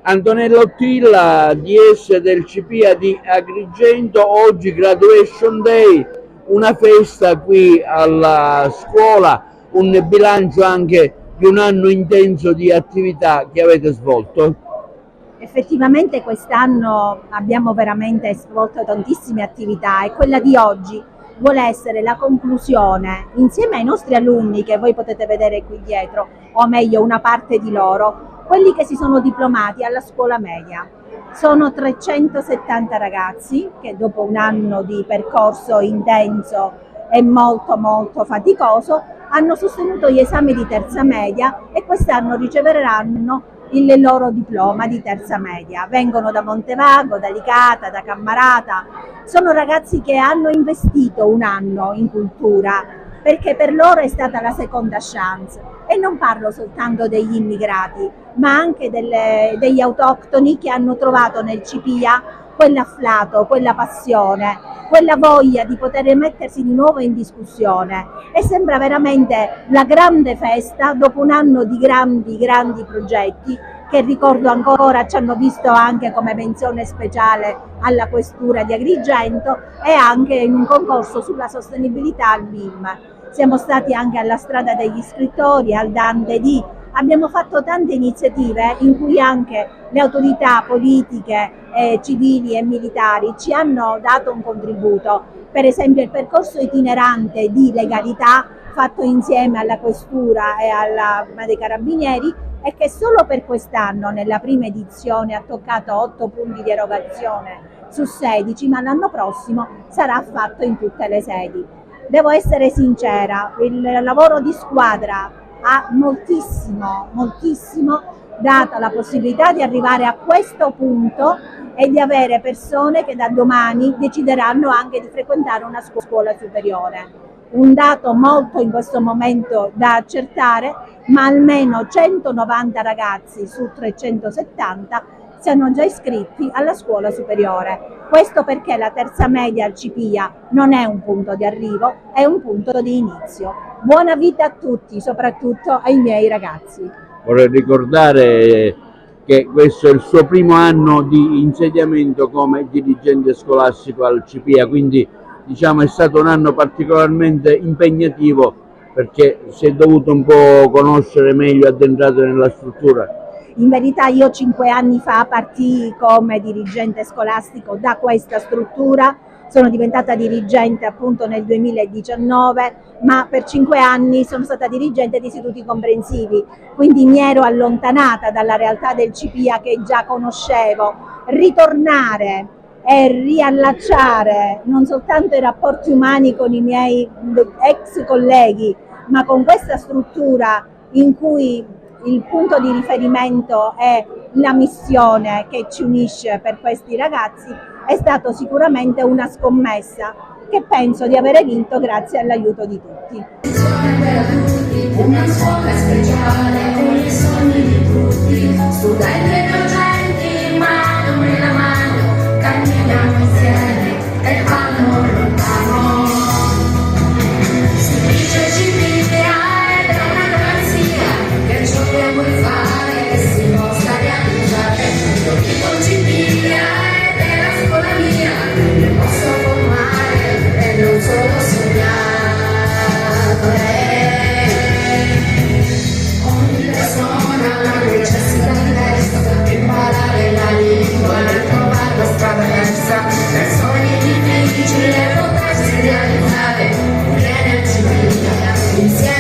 Antonella Ottilla, DS del CPIA di Agrigento. Oggi Graduation Day, una festa qui alla scuola, un bilancio anche di un anno intenso di attività che avete svolto. Effettivamente quest'anno abbiamo veramente svolto tantissime attività e quella di oggi vuole essere la conclusione, insieme ai nostri alunni che voi potete vedere qui dietro, o meglio una parte di loro, quelli che si sono diplomati alla scuola media. Sono 370 ragazzi che dopo un anno di percorso intenso e molto faticoso hanno sostenuto gli esami di terza media e quest'anno riceveranno il loro diploma di terza media. Vengono da Montevago, da Licata, da Cammarata. Sono ragazzi che hanno investito un anno in cultura perché per loro è stata la seconda chance, e non parlo soltanto degli immigrati ma anche degli autoctoni che hanno trovato nel CPIA quell'afflato, quella passione, quella voglia di poter mettersi di nuovo in discussione, e sembra veramente la grande festa dopo un anno di grandi progetti che ricordo ancora ci hanno visto anche come menzione speciale alla Questura di Agrigento e anche in un concorso sulla sostenibilità al BIM. Siamo stati anche alla Strada degli Scrittori, al Dante D. Abbiamo fatto tante iniziative in cui anche le autorità politiche, civili e militari ci hanno dato un contributo. Per esempio il percorso itinerante di legalità fatto insieme alla Questura e all'Arma dei Carabinieri, e che solo per quest'anno nella prima edizione ha toccato 8 punti di erogazione su 16, ma l'anno prossimo sarà fatto in tutte le sedi. Devo essere sincera, il lavoro di squadra ha moltissimo dato la possibilità di arrivare a questo punto e di avere persone che da domani decideranno anche di frequentare una scuola superiore. Un dato molto in questo momento da accertare, ma almeno 190 ragazzi su 370 siano già iscritti alla scuola superiore. Questo perché la terza media al CPIA non è un punto di arrivo, è un punto di inizio. Buona vita a tutti, soprattutto ai miei ragazzi. Vorrei ricordare che questo è il suo primo anno di insediamento come dirigente scolastico al CPIA, quindi diciamo è stato un anno particolarmente impegnativo perché si è dovuto un po' conoscere meglio, addentrato nella struttura. In verità io 5 anni fa partii come dirigente scolastico da questa struttura, sono diventata dirigente appunto nel 2019, ma per 5 anni sono stata dirigente di istituti comprensivi, quindi mi ero allontanata dalla realtà del CPIA che già conoscevo. Ritornare e riallacciare non soltanto i rapporti umani con i miei ex colleghi, ma con questa struttura in cui il punto di riferimento è la missione che ci unisce per questi ragazzi, è stato sicuramente una scommessa che penso di avere vinto grazie all'aiuto di tutti. Una scuola speciale con i sogni di tutti, studenti e docenti, mano nella mano, camminiamo insieme e vanno lontano. Si dice CPIA ed è una garanzia che ciò che vuoi fare si mostra realizzare. Io dico CPIA ed è la scuola mia, mi posso formare e non solo sognare. Ogni persona ha la necessità diversa per imparare la lingua e trovare la strada versa. Per sogni difficili e potersi realizzare, viene il CPIA insieme.